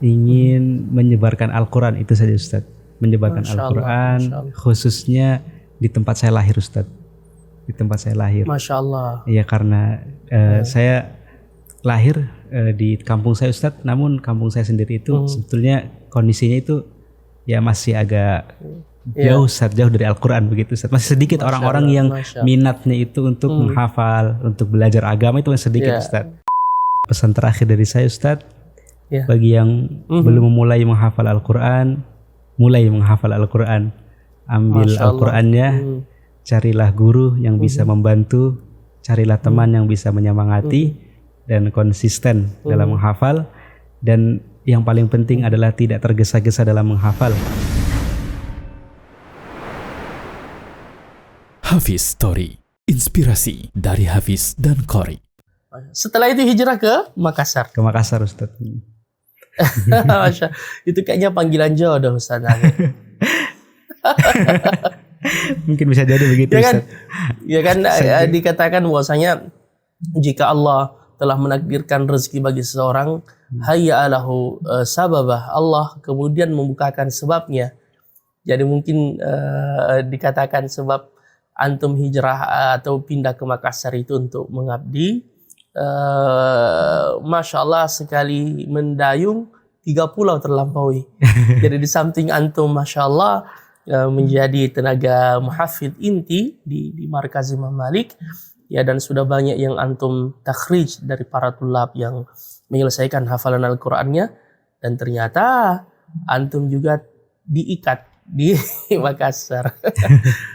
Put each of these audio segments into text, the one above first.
ingin menyebarkan Al-Quran, itu saja Ustadz. Menyebarkan Masya Allah, Al-Quran, Masya Allah. khususnya di tempat saya lahir Ustadz. Di tempat saya lahir. Masya Allah. Ya karena saya lahir di kampung saya Ustadz, namun kampung saya sendiri itu sebetulnya kondisinya itu ya masih agak jauh Ustadz, jauh dari Al-Quran begitu Ustadz. Masih sedikit orang-orang yang minatnya itu untuk menghafal, untuk belajar agama, itu masih sedikit Ustadz. Pesan terakhir dari saya Ustadz, bagi yang belum memulai menghafal Al-Quran, mulai menghafal Al-Quran. Ambil Al-Qurannya, carilah guru yang bisa membantu, carilah teman yang bisa menyemangati, dan konsisten dalam menghafal. Dan yang paling penting adalah tidak tergesa-gesa dalam menghafal. Hafiz Story, inspirasi dari Hafiz dan Qori. Setelah itu hijrah ke Makassar. Ke Makassar Ustadz. Masya, itu kayaknya panggilan jodoh Ustaz. Mungkin bisa jadi begitu Ya kan, Ustadz. ya kan dikatakan bahwasanya jika Allah telah menakdirkan rezeki bagi seseorang, hayya alahu sababah, Allah kemudian membukakan sebabnya. Jadi mungkin dikatakan sebab antum hijrah atau pindah ke Makassar itu untuk mengabdi. Masya Allah, sekali mendayung 3 pulau terlampaui. Jadi di samping antum Masya Allah menjadi tenaga muhafidh inti di markaz Imam Malik, ya, dan sudah banyak yang antum takhrij dari para tulab yang menyelesaikan hafalan Al-Qur'annya, dan ternyata antum juga diikat di Makassar.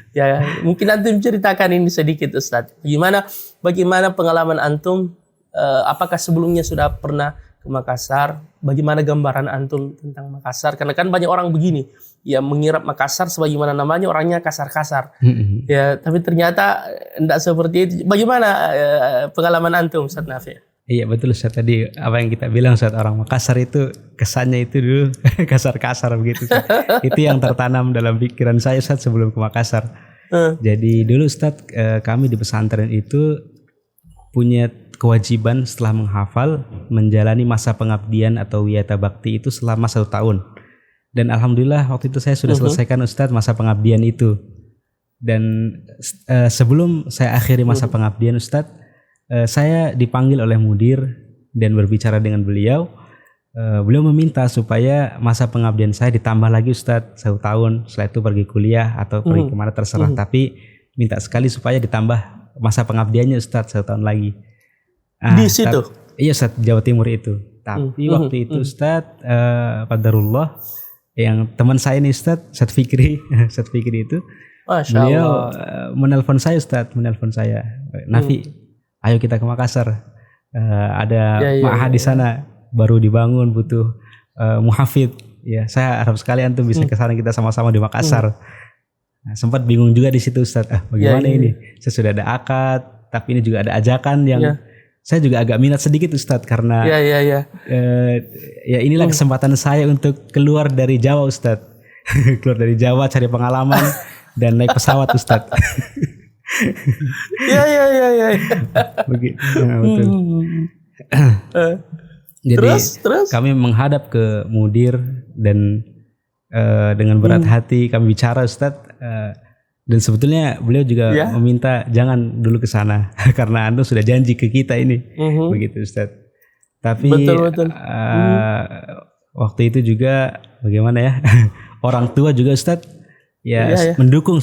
Ya, mungkin antum ceritakan ini sedikit Ustadz. Bagaimana pengalaman antum? Apakah sebelumnya sudah pernah ke Makassar? Bagaimana gambaran antum tentang Makassar? Karena kan banyak orang begini, ya, mengira Makassar sebagaimana namanya, orangnya kasar-kasar. Ya, tapi ternyata tidak seperti itu. Bagaimana pengalaman antum, Ustadz Nafi? Iya betul Ustadz, tadi apa yang kita bilang Ustadz, orang Makassar itu kesannya itu dulu kasar-kasar begitu Ustadz. Itu yang tertanam dalam pikiran saya Ustadz sebelum ke Makassar. Jadi dulu Ustadz, kami di pesantren itu punya kewajiban setelah menghafal menjalani masa pengabdian atau wiyata bakti itu selama 1 tahun. Dan alhamdulillah waktu itu saya sudah selesaikan Ustadz masa pengabdian itu. Dan sebelum saya akhiri masa pengabdian Ustadz, saya dipanggil oleh mudir dan berbicara dengan beliau. Beliau meminta supaya masa pengabdian saya ditambah lagi Ustadz 1 tahun. Setelah itu pergi kuliah atau pergi kemana terserah. Tapi minta sekali supaya ditambah masa pengabdiannya Ustadz 1 tahun lagi. Di situ? Iya Ustadz, Jawa Timur itu. Tapi waktu itu Ustadz, qadarullah, yang teman saya ini Ustadz, Ustadz Fikri itu, Masya beliau Allah. menelpon saya Ustadz, Nafi, ayo kita ke Makassar. Ada ma'had di sana baru dibangun, butuh muhafidh. Ya, saya harap sekali antum bisa ke sana, kita sama-sama di Makassar. Nah, sempat bingung juga di situ Ustadz. Bagaimana ini? Saya sudah ada akad, tapi ini juga ada ajakan yang saya juga agak minat sedikit Ustadz, karena ya inilah kesempatan saya untuk keluar dari Jawa Ustadz. Keluar dari Jawa, cari pengalaman dan naik pesawat Ustadz. Ya. Begitu. Betul. Jadi Terus? kami menghadap ke mudir dan dengan berat hati kami bicara Ustadz, dan sebetulnya beliau juga meminta jangan dulu ke sana karena Anda sudah janji ke kita ini, begitu Ustadz. Tapi betul. Waktu itu juga bagaimana ya, orang tua juga Ustadz mendukung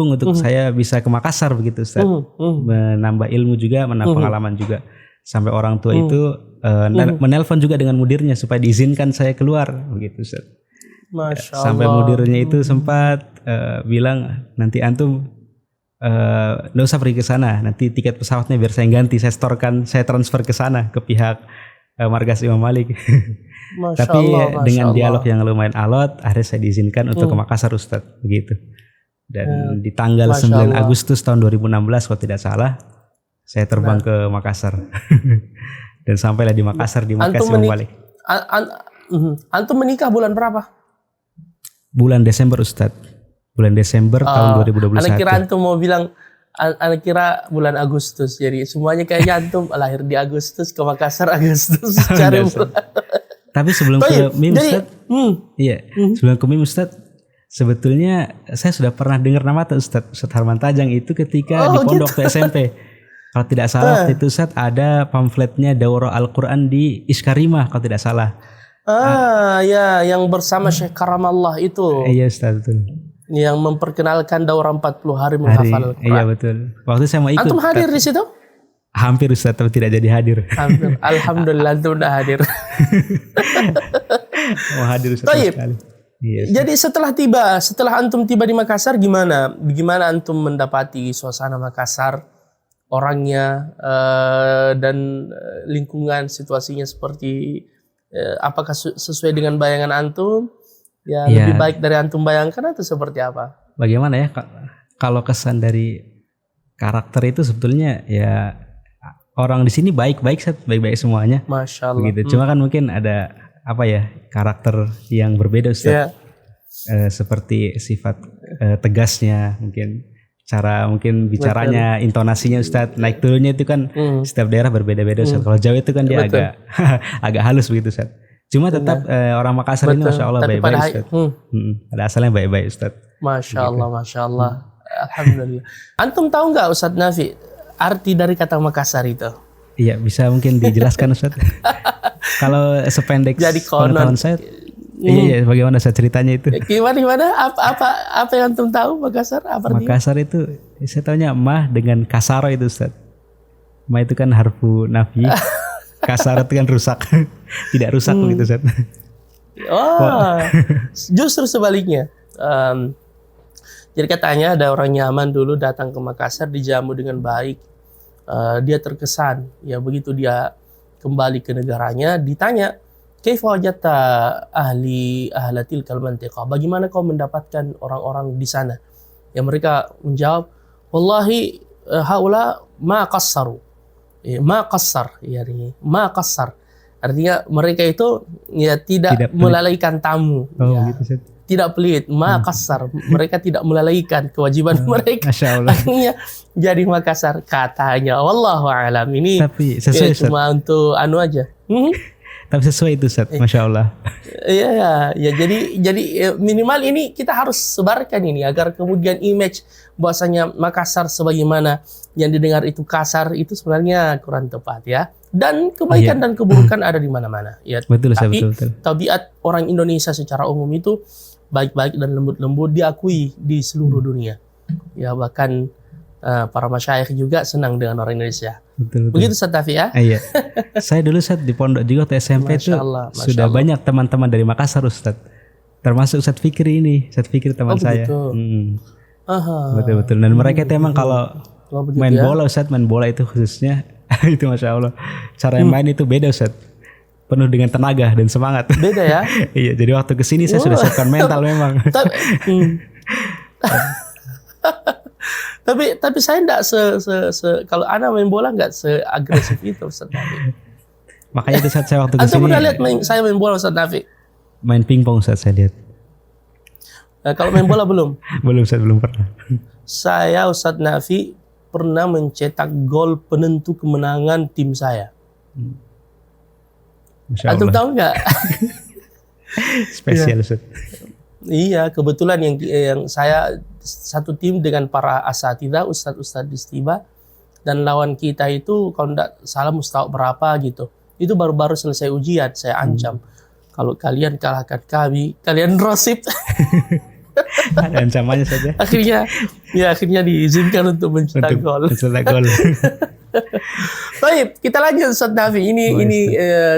untuk saya bisa ke Makassar begitu Ustadz, menambah ilmu juga, menambah pengalaman juga, sampai orang tua itu menelpon juga dengan mudirnya supaya diizinkan saya keluar begitu Ustadz. Masya Allah. Sampai mudirnya itu sempat bilang, nanti antum nggak usah pergi ke sana, nanti tiket pesawatnya biar saya ganti, saya setorkan, saya transfer ke sana ke pihak markas Imam Malik. Tapi dengan dialog yang lumayan alot, akhirnya saya diizinkan untuk ke Makassar Ustadz begitu. Dan di tanggal 9 Agustus tahun 2016 kalau tidak salah, saya terbang ke Makassar. Dan sampailah di Makassar di markas Imam Malik. Antum menikah bulan berapa? Bulan Desember Ustadz. Bulan Desember tahun 2021. Anak kira antum mau bilang, anak kira bulan Agustus. Jadi semuanya kayaknya antum lahir di Agustus, ke Makassar Agustus. Cari bulan. Tapi sebelum ke meme Ustaz, sebelum ke meme Ustaz, sebetulnya saya sudah pernah dengar nama Ustaz Harman Tajang itu ketika di pondok waktu SMP. Kalau tidak salah waktu itu Ustaz ada pamfletnya Daurah Al-Quran di Iskarimah kalau tidak salah. Ya, yang bersama Syekh Karamallah itu. Iya Ustaz, betul. Yang memperkenalkan daurah 40 hari menghafal Al-Quran. Iya betul. Waktu saya mau ikut. Antum hadir di situ? Hampir Ustaz, tapi tidak jadi hadir. Hampir. Alhamdulillah antum udah hadir. Mau hadir Ustaz sekali. Yes. Jadi setelah antum tiba di Makassar gimana? Gimana antum mendapati suasana Makassar, orangnya dan lingkungan situasinya seperti apakah sesuai dengan bayangan antum? Ya, lebih baik dari antum bayangkan atau seperti apa? Bagaimana ya kalau kesan dari karakter itu sebetulnya ya orang di sini baik-baik semuanya. Masya Allah. Begitu. Cuma kan mungkin ada apa ya karakter yang berbeda Ustaz. Seperti sifat tegasnya, mungkin cara mungkin bicaranya, intonasinya Ustaz, naik turunnya itu kan setiap daerah berbeda-beda Ustaz. Kalau Jawa itu kan dia agak halus begitu Ustaz. Cuma tetap orang Makassar ini Masya Allah baik-baik Ustaz. Pada asalnya baik-baik Ustaz. Masya Allah, Masya Allah. Alhamdulillah. Antum tahu nggak Ustaz Nafi arti dari kata Makassar itu? Iya, bisa mungkin dijelaskan Ustaz. Kalau sependek pengetahuan saya. Iya, bagaimana saya ceritanya itu? Gimana? Apa yang antum tahu Makassar? Apa Makassar itu saya tahunya mah dengan kasaro itu Ustaz. Mah itu kan harfu nafi. Kasaro itu kan rusak. Tidak rusak begitu Ustaz. Justru sebaliknya. Jadi katanya ada orang Yaman dulu datang ke Makassar, dijamu dengan baik. Dia terkesan, ya begitu dia kembali ke negaranya, ditanya, "Kaifa wajadta ahlatil mantiqah?" Bagaimana kau mendapatkan orang-orang di sana? Ya mereka menjawab, "Wallahi haula ma qassaru." Ma qassar, yani ma qassar. Artinya mereka itu ya tidak melalaikan tamu. Gitu. Tidak pelit, ma qassar. Mereka tidak melalaikan kewajiban mereka. Masya Allah. Akhirnya jadi Makassar katanya. Wallahu a'lam. Ini tapi sesuai, cuma untuk anu aja. Tapi sesuai itu Ustaz, Masya Allah. Iya, ya jadi minimal ini kita harus sebarkan ini agar kemudian image bahwasanya Makassar sebagaimana yang didengar itu kasar itu sebenarnya kurang tepat ya. Dan kebaikan dan keburukan ada di mana-mana. Ya. Betul, tapi betul. Tabiat orang Indonesia secara umum itu baik-baik dan lembut-lembut diakui di seluruh dunia. Ya bahkan para masyayikh juga senang dengan orang Indonesia. Betul. Begitu Ustaz Tafi ya? Iya. Saya dulu Ustaz di pondok juga waktu SMP itu sudah banyak teman-teman dari Makassar Ustaz. Termasuk Ustaz Fikri ini, Ustaz Fikri teman saya. Betul. Dan mereka itu emang kalau main bola Ustaz, main bola itu khususnya itu Masya Allah. Cara yang main itu beda Ustaz. Penuh dengan tenaga dan semangat. Beda ya? Iya, jadi waktu kesini saya sudah siapkan mental memang. Tapi saya enggak kalau anak main bola enggak seagresif itu Ustaz Nafi. Makanya itu saat saya waktu kesini. Antum pernah lihat saya main bola Ustaz Nafi? Main pingpong Ustaz saya lihat. Kalau main bola belum? Belum Ustaz, belum pernah. Saya Ustaz Nafi pernah mencetak gol penentu kemenangan tim saya. Antum tahu nggak? Spesial Ustaz. Iya, kebetulan yang saya satu tim dengan para asatidzah, ustadz istiba, dan lawan kita itu kalau tidak salah mustahak berapa gitu. Itu baru-baru selesai ujian, saya ancam. Kalau kalian kalahkan kami, kalian rosip. Ada ancamannya saja. Akhirnya diizinkan untuk mencetak gol. Baik, kita lanjut Ustaz Nafi. Ini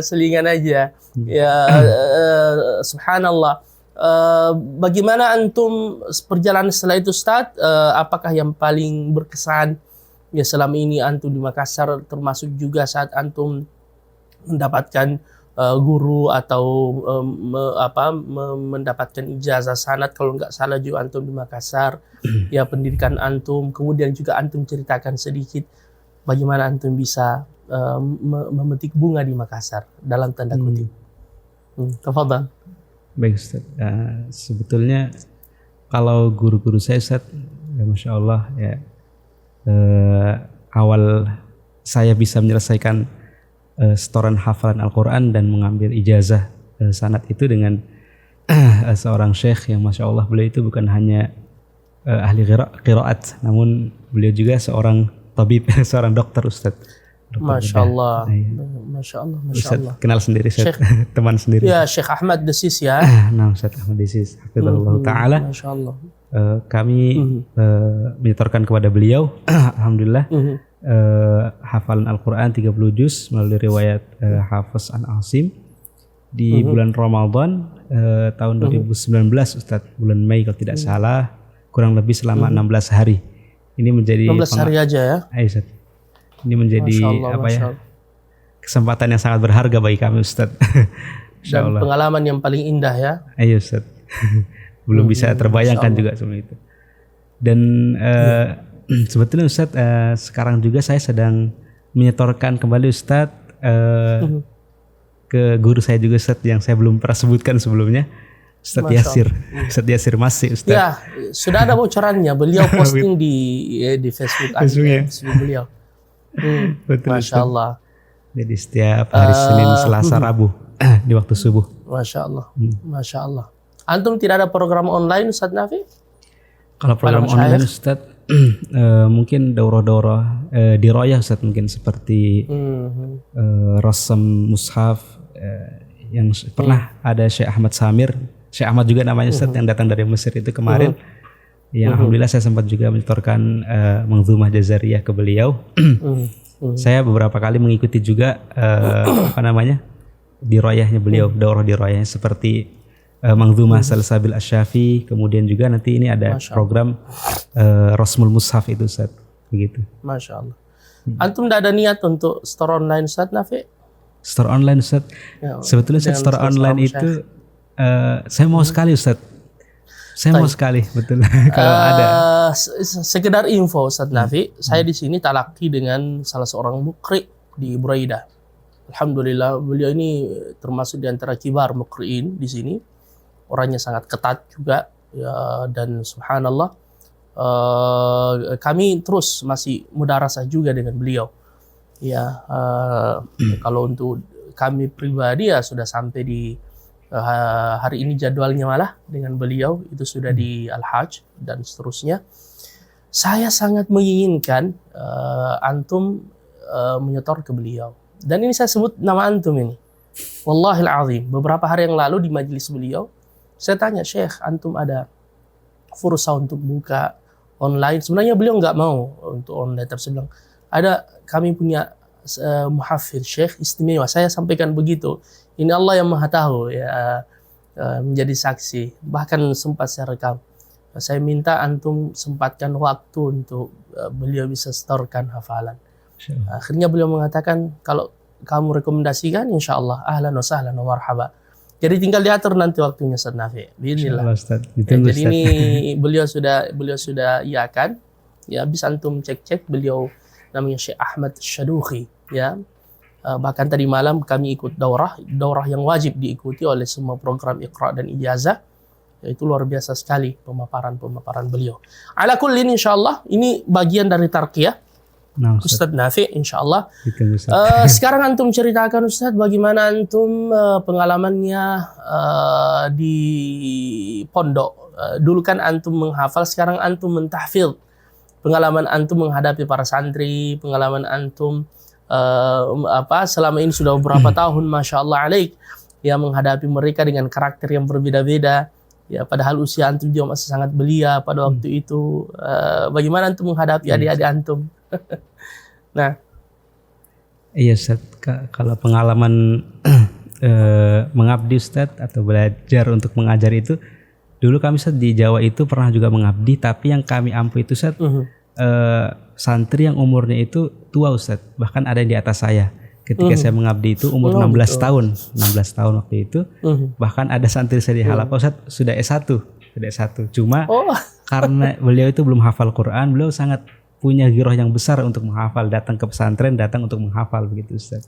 selingan aja. Ya, subhanallah. Bagaimana antum perjalanan setelah itu Ustaz? Apakah yang paling berkesan ya selama ini antum di Makassar, termasuk juga saat antum mendapatkan guru atau mendapatkan ijazah sanad, kalau nggak salah juga antum di Makassar, ya pendidikan antum, kemudian juga antum ceritakan sedikit bagaimana antum bisa memetik bunga di Makassar dalam tanda kutip. Tafadhal. Baik Ustaz, sebetulnya kalau guru-guru saya Ustaz, ya Masya Allah ya, awal saya bisa menyelesaikan setoran hafalan Al-Quran dan mengambil ijazah sanad itu dengan seorang syekh yang masya Allah beliau itu bukan hanya ahli qiraat, namun beliau juga seorang tabib, seorang dokter Ustadz. Masya Allah, Masya Allah, Masya Ustadz Allah. kenal sendiri Ustadz, teman sendiri. Ya, Syekh Ahmad Desis ya. Nah, Ustadz Ahmad Desis, hafizahullah taala. Masya Allah. Kami menyetorkan kepada beliau, alhamdulillah, hafalan Al-Quran 30 juz melalui riwayat Hafiz an Asim di bulan Ramadan tahun 2019 Ustadz, bulan Mei kalau tidak salah, kurang lebih selama 16 hari. Ini menjadi 16 hari aja ya. Ustadz. Ini menjadi Masya Allah. Kesempatan yang sangat berharga bagi kami Ustadz. Dan pengalaman yang paling indah ya. Ayo Ustadz. Belum bisa terbayangkan juga semua itu. Dan sebetulnya Ustadz sekarang juga saya sedang menyetorkan kembali Ustadz ke guru saya juga Ustadz yang saya belum pernah sebutkan sebelumnya, Ustadz Yasir. Ustadz Yasir Masih Ustadz. Ya, sudah ada bocorannya. Beliau posting di Facebook beliau. Betul, Masya Allah. Jadi setiap hari Senin, Selasa, Rabu di waktu subuh. Masya Allah, Masya Allah. Antum tidak ada program online Ustadz Nafi? Kalau program online Ustadz mungkin daurah-daurah diroyah Ustadz, mungkin seperti Rasam Mushaf yang pernah ada Syekh Ahmad Samir, Syekh Ahmad juga namanya Ustadz, yang datang dari Mesir itu kemarin. Yang alhamdulillah saya sempat juga menyetorkan Manzumah Jazariyah ke beliau. Saya beberapa kali mengikuti juga diroyahnya beliau, daurah diroyahnya seperti Manzumah Salsabil Asyafi, kemudian juga nanti ini ada program Rasmul Mushaf itu Ustaz, begitu. Masya Allah. Antum tidak ada niat untuk store online Ustaz Nafi? Store online Ustaz? Ya, sebetulnya store online itu saya mau sekali Ustaz. Saya mau sekali, betul. Kalau ada. Sekedar info Ustaz Nafi, saya di sini talaki dengan salah seorang mukri di Buraidah. Alhamdulillah beliau ini termasuk di antara kibar mukriin di sini. Orangnya sangat ketat juga ya, dan subhanallah kami terus masih mudarasah juga dengan beliau. Ya, kalau untuk kami pribadi ya sudah sampai di hari ini jadwalnya malah dengan beliau itu sudah di Al-Hajj dan seterusnya. Saya sangat menginginkan antum menyetor ke beliau. Dan ini saya sebut nama antum ini. Wallahil azim, beberapa hari yang lalu di majelis beliau saya tanya, Syekh, antum ada fursa untuk buka online? Sebenarnya beliau nggak mau untuk online, tapi saya bilang ada, kami punya muhafidz Syekh istimewa. Saya sampaikan begitu. Ini Allah yang Maha Tahu ya, menjadi saksi. Bahkan sempat saya rekam. Saya minta antum sempatkan waktu untuk beliau bisa setorkan hafalan. Akhirnya beliau mengatakan, kalau kamu rekomendasikan, insya Allah ahlan wa sahlan wa marhaba. Jadi tinggal diatur nanti waktunya Ustaz Nafi. Bismillah. Jadi ini beliau sudah iakan. Ya, bisa antum cek beliau namanya Syekh Ahmad Syadukhi ya. Bahkan tadi malam kami ikut daurah yang wajib diikuti oleh semua program Iqra dan Ijazah. Itu luar biasa sekali pemaparan beliau. Ala kullin insyaallah ini bagian dari tarqiyah Ustaz Nafi insyaallah. Sekarang antum ceritakan Ustaz bagaimana antum pengalamannya di pondok. Dulu kan antum menghafal, sekarang antum mentahfidz. Pengalaman antum menghadapi para santri, pengalaman antum selama ini sudah beberapa tahun Masya Allah alaik ya, menghadapi mereka dengan karakter yang berbeda-beda ya, padahal usia antum juga masih sangat belia pada waktu itu. Bagaimana antum menghadapi adik-adik antum? Nah, iya Ustaz, kalau pengalaman mengabdi Ustaz atau belajar untuk mengajar itu, dulu kami Ustaz di Jawa itu pernah juga mengabdi, tapi yang kami ampu itu Ustaz santri yang umurnya itu tua Ustaz, bahkan ada yang di atas saya. Ketika saya mengabdi itu umur 16 tahun waktu itu. Bahkan ada santri saya di Halapa Ustaz sudah S1. Cuma karena beliau itu belum hafal Quran, beliau sangat punya giroh yang besar untuk menghafal, datang ke pesantren, datang untuk menghafal begitu Ustaz.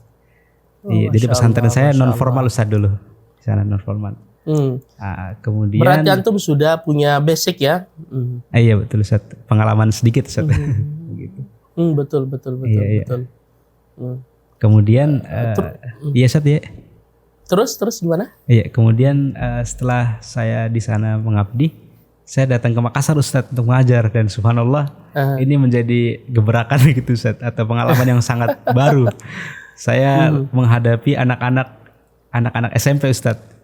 Iya, jadi pesantren saya non formal Ustaz dulu. Di sana non formal. Kemudian berarti antum sudah punya basic ya? Iya betul Ustaz, pengalaman sedikit Ustaz. Begitu. Betul. Kemudian iya Ustaz ya. Terus gimana? Iya, kemudian setelah saya di sana mengabdi, saya datang ke Makassar Ustadz untuk mengajar, dan subhanallah ini menjadi gebrakan gitu Ustadz, atau pengalaman yang sangat baru. Saya menghadapi anak-anak SMP Ustadz,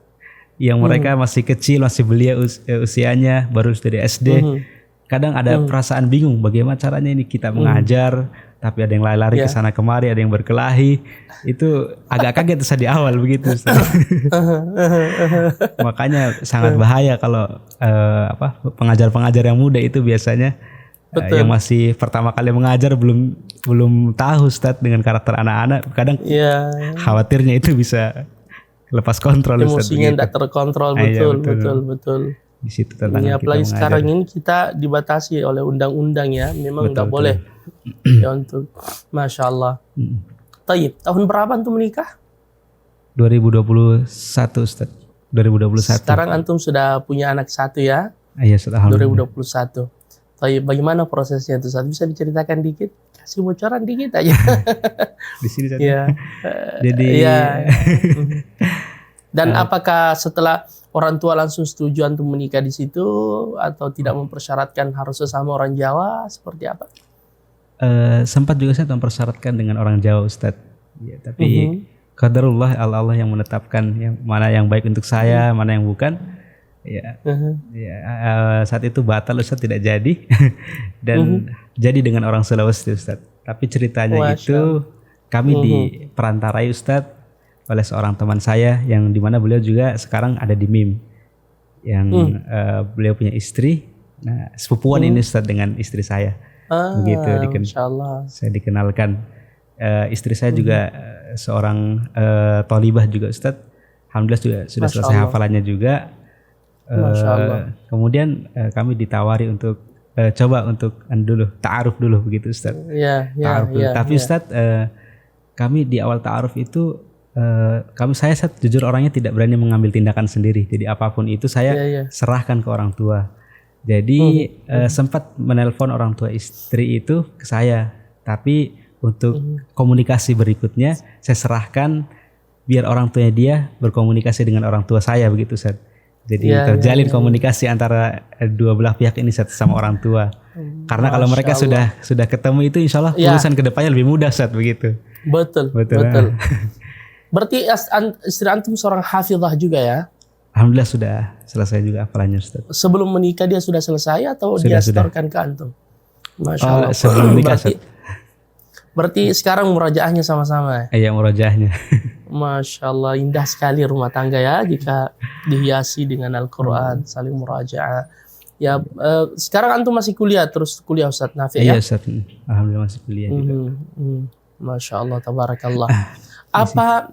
yang mereka masih kecil, masih belia usianya, baru dari SD. Kadang ada perasaan bingung bagaimana caranya ini kita mengajar, tapi ada yang lari-lari ke sana kemari, ada yang berkelahi. Itu agak kaget saya di awal begitu Ustaz. Makanya sangat bahaya kalau pengajar-pengajar yang muda itu biasanya yang masih pertama kali mengajar belum tahu Ustaz dengan karakter anak-anak. Kadang khawatirnya itu bisa lepas kontrol Ustaz. Emosinya tidak terkontrol, betul. Di situ tantangan apalagi kita sekarang ini kita dibatasi oleh undang-undang ya, memang nggak boleh ya untuk, masya Allah. Taib, tahun berapa antum menikah? 2021 Ustaz. 2021. Sekarang antum sudah punya anak satu ya? Iya, alhamdulillah. 2021. Taib, bagaimana prosesnya itu Ustaz? Bisa diceritakan dikit? Kasih bocoran dikit aja. Di sini saja. Ya. Jadi Dan apakah setelah orang tua langsung setuju antum menikah di situ, atau tidak mempersyaratkan harus sesama orang Jawa, seperti apa? Sempat juga saya mempersyaratkan dengan orang Jawa Ustadz. Ya, tapi qadarullah, Allah yang menetapkan yang mana yang baik untuk saya, mana yang bukan. Ya, saat itu batal Ustadz, tidak jadi. Dan jadi dengan orang Sulawesi Ustadz. Tapi ceritanya itu kami diperantarai Ustadz oleh seorang teman saya, yang dimana beliau juga sekarang ada di MIM, yang beliau punya istri. Nah, sepupuan ini Ustadz dengan istri saya. Begitu saya dikenalkan. Istri saya juga seorang thalibah juga Ustadz. Alhamdulillah juga sudah selesai hafalannya juga. Kemudian kami ditawari untuk coba untuk ta'aruf dulu begitu Ustadz. Tapi Ustadz, kami di awal ta'aruf itu saya jujur orangnya tidak berani mengambil tindakan sendiri. Jadi apapun itu saya serahkan ke orang tua. Jadi sempat menelpon orang tua istri itu ke saya, tapi untuk komunikasi berikutnya saya serahkan biar orang tuanya dia berkomunikasi dengan orang tua saya begitu Ustaz. Jadi terjalin komunikasi antara dua belah pihak ini Ustaz, sama orang tua. Karena kalau mereka sudah ketemu itu insya Allah urusan kedepannya lebih mudah Ustaz, begitu. Betul. Berarti istri antum seorang hafizah juga ya? Alhamdulillah sudah selesai juga hafalannya Ustaz. Sebelum menikah dia sudah selesai atau dia setorkan ke antum? Masya Allah. Sebelum menikah berarti sekarang murajaahnya sama-sama ya? Iya, murajaahnya. Masya Allah, indah sekali rumah tangga ya jika dihiasi dengan Al-Quran, saling murajaah. Ya, sekarang antum masih kuliah Ustaz Nafi ya? Iya Ustaz, alhamdulillah masih kuliah juga. Masya Allah, tabarakallah. Apa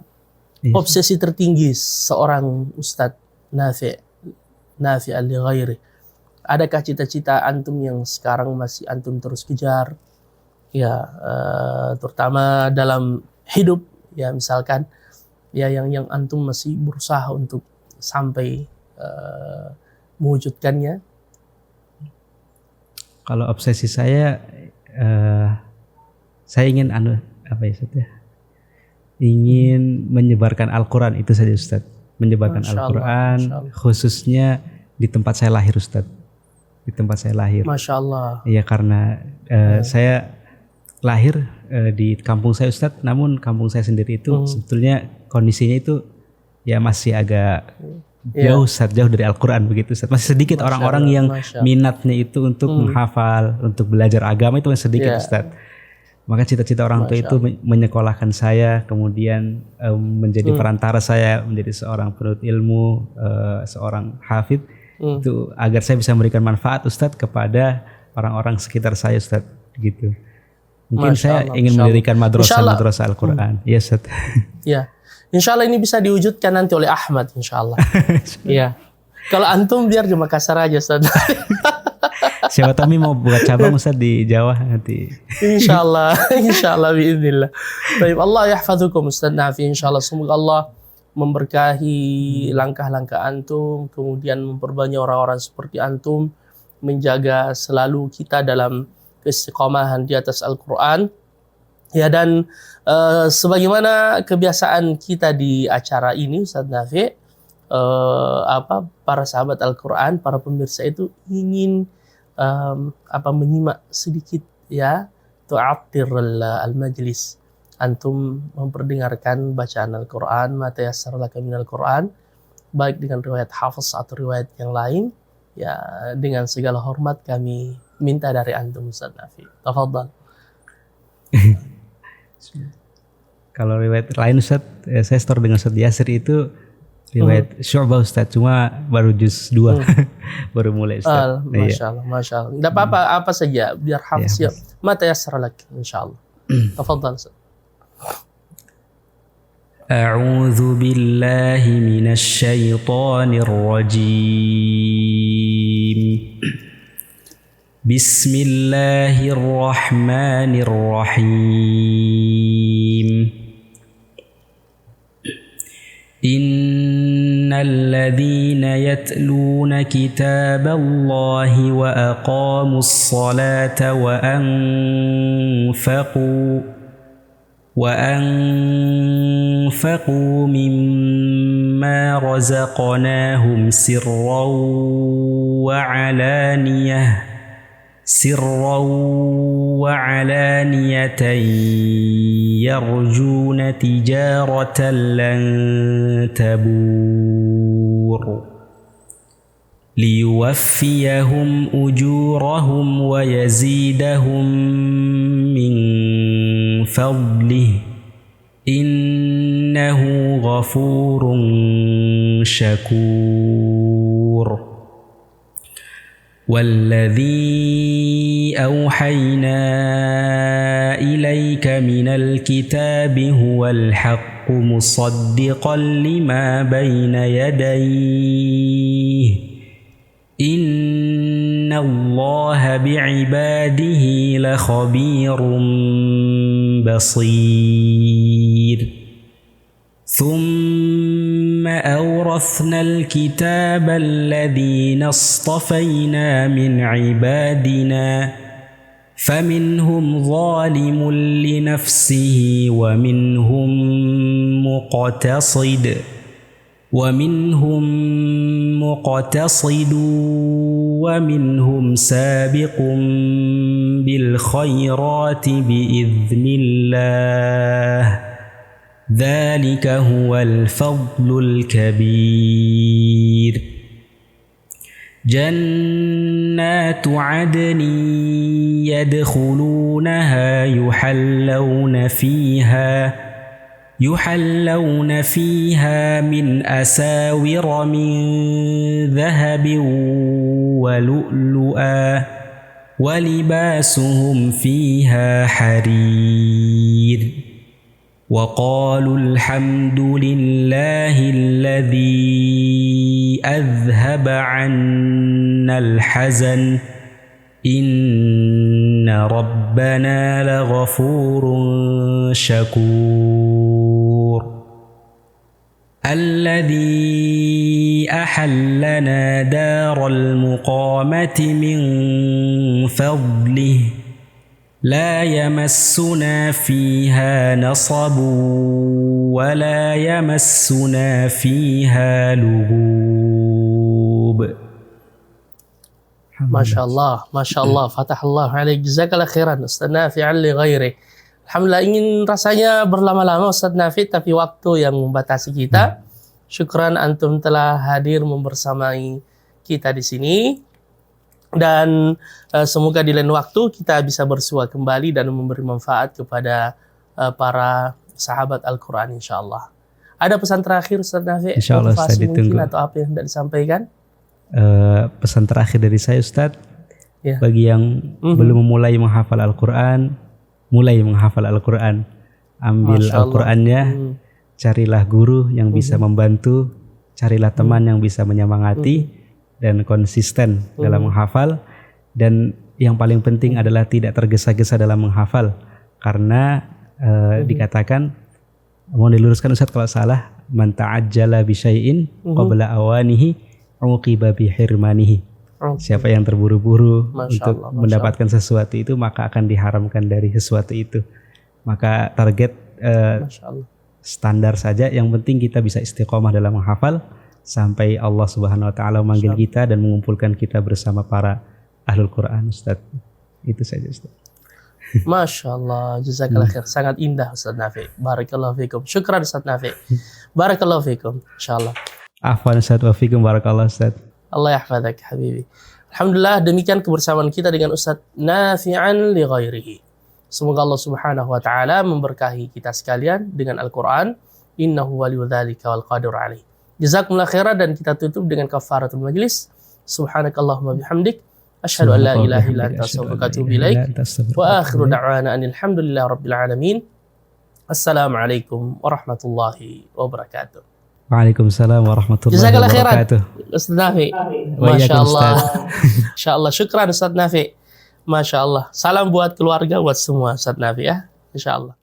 obsesi tertinggi seorang Ustadz Nafi al-Ghairi? Adakah cita-cita antum yang sekarang masih antum terus kejar? Ya, terutama dalam hidup ya, misalkan ya yang antum masih berusaha untuk sampai mewujudkannya. Kalau obsesi saya ingin ingin menyebarkan Al-Quran, itu saja Ustaz. Menyebarkan Al-Quran, khususnya di tempat saya lahir Ustaz. Di tempat saya lahir. Masya Allah. Iya, karena saya lahir di kampung saya Ustaz. Namun kampung saya sendiri itu sebetulnya kondisinya itu ya masih agak jauh Ustaz, jauh dari Al-Quran begitu Ustaz. Masih sedikit orang-orang yang minatnya itu untuk menghafal, untuk belajar agama, itu masih sedikit Ustaz. Maka cita-cita orang tua itu menyekolahkan saya, kemudian menjadi perantara saya menjadi seorang penuntut ilmu, seorang hafidh, itu agar saya bisa memberikan manfaat Ustadz kepada orang-orang sekitar saya Ustadz, gitu. Mungkin saya ingin mendirikan madrasah Al-Quran. Ya Ustadz. Ya, insya Allah ini bisa diwujudkan nanti oleh Ahmad, insya Allah. Iya. Kalau antum biar di Makassar aja Ustadz. Siapa tahu mau buat cabang Ustaz di Jawa nanti. Insyaallah, insyaallah biiznillah. Baik, Allah yahfazukum Ustaz Nafi, insyaallah semoga Allah memberkahi langkah-langkah antum, kemudian memperbanyak orang-orang seperti antum, menjaga selalu kita dalam keistiqomahan di atas Al-Qur'an. Ya, dan sebagaimana kebiasaan kita di acara ini Ustaz Nafi, para sahabat Al-Quran, para pemirsa itu ingin menyimak sedikit ya, tu'attir al-majlis, antum memperdengarkan bacaan Al-Quran, ma tayassara laka minal Quran, baik dengan riwayat Hafiz atau riwayat yang lain. Ya, dengan segala hormat kami minta dari antum Ustaz Nafi. Tafadhal. Kalau riwayat lain Ustaz, saya store dengan Ustaz Yasir itu riwayat Syu'bah Ustaz, cuma baru juz 2 baru mulai Ustaz. Masya Allah, Masya Allah. Tidak apa-apa, apa saja biar Hafiz ya. Ma tayassara lak, insyaallah. Tafadhal Ustaz. A'udzu billahi minasy syaithanir rajim. Bismillahirrahmanirrahim. Innal ladzina yatluna kitaballahi wa aqamus salata وأنفقوا مما رزقناهم سرا وعلانية يرجون تجارة لن تبور ليوفيهم أجورهم ويزيدهم من فضله إنه غفور شكور والذي أوحينا إليك من الكتاب هو الحق مصدقا لما بين يديه إن الله بعباده لخبير بصير ثم أورثنا الكتاب الذين اصطفينا من عبادنا فمنهم ظالم لنفسه ومنهم مقتصد ومنهم سابق بالخيرات بإذن الله ذلك هو الفضل الكبير جنات عدن يدخلونها يحلون فيها من أساور من ذهب ولؤلؤا ولباسهم فيها حرير وقالوا الحمد لله الذي أذهب عنا الحزن إن ربنا لغفور شكور الذي أحلنا دار المقامة من فضله لا يمسنا فيها نصب ولا يمسنا فيها لغوب. Masya Allah, Fatahallah alaik, jazakallah khairan Ustaz Nafi li ghairi. Alhamdulillah, ingin rasanya berlama-lama Ustaz Nafi, tapi waktu yang membatasi kita. Syukran antum telah hadir membersamai kita di sini. Dan semoga di lain waktu kita bisa bersua kembali dan memberi manfaat kepada para sahabat Al-Quran insyaAllah. Ada pesan terakhir Ustaz Nafi? InsyaAllah Ustaz, ditunggu. Atau apa yang tidak disampaikan? Pesan terakhir dari saya Ustaz, bagi yang belum memulai menghafal Al-Quran, mulai menghafal Al-Quran. Ambil Al-Qurannya, carilah guru yang bisa membantu, carilah teman yang bisa menyemangati, dan konsisten dalam menghafal. Dan yang paling penting adalah tidak tergesa-gesa dalam menghafal, karena dikatakan, mohon diluruskan Ustaz kalau salah, man ta'ajjala bi syai'in qabla awanihi uqiba bi hirmanihi. Siapa yang terburu-buru untuk mendapatkan sesuatu itu, maka akan diharamkan dari sesuatu itu. Maka target Masya Allah. standar saja, yang penting kita bisa istiqomah dalam menghafal sampai Allah Subhanahu wa taala memanggil kita dan mengumpulkan kita bersama para ahlul Quran, Ustaz. Itu saja, Ustaz. Masya Allah, jazakallah khair. Sangat indah Ustaz Nafi. Barakallahu fikum. Syukran Ustaz Nafi. Barakallahu fikum. Insyaallah. Afwan Ustaz, wa fikum barakallah Ustaz. Allah yahfadak habibi. Alhamdulillah, demikian kebersamaan kita dengan Ustaz nafi'an li ghairihi. Semoga Allah Subhanahu wa taala memberkahi kita sekalian dengan Al-Qur'an. Innahu waliyudzalika wal qadir alaih. Jazakumullah khairan, dan kita tutup dengan kafaratul majlis. Subhanakallahumma bihamdik, asyhadu an la ilaha illa anta astaghfiruka wa atubu ilaik. Wa akhiru da'wana anil hamdulillahi rabbil alamin. Assalamualaikum warahmatullahi wabarakatuh. Waalaikumsalam warahmatullahi Jazakallah khairan wabarakatuh. Ustaz Nafi. Wa Masya iyyakum, Allah. Ustaz. Masya Allah. Syukran Ustaz Nafi. Masya Allah. Salam buat keluarga, buat semua Ustaz Nafi ya. Insya Allah.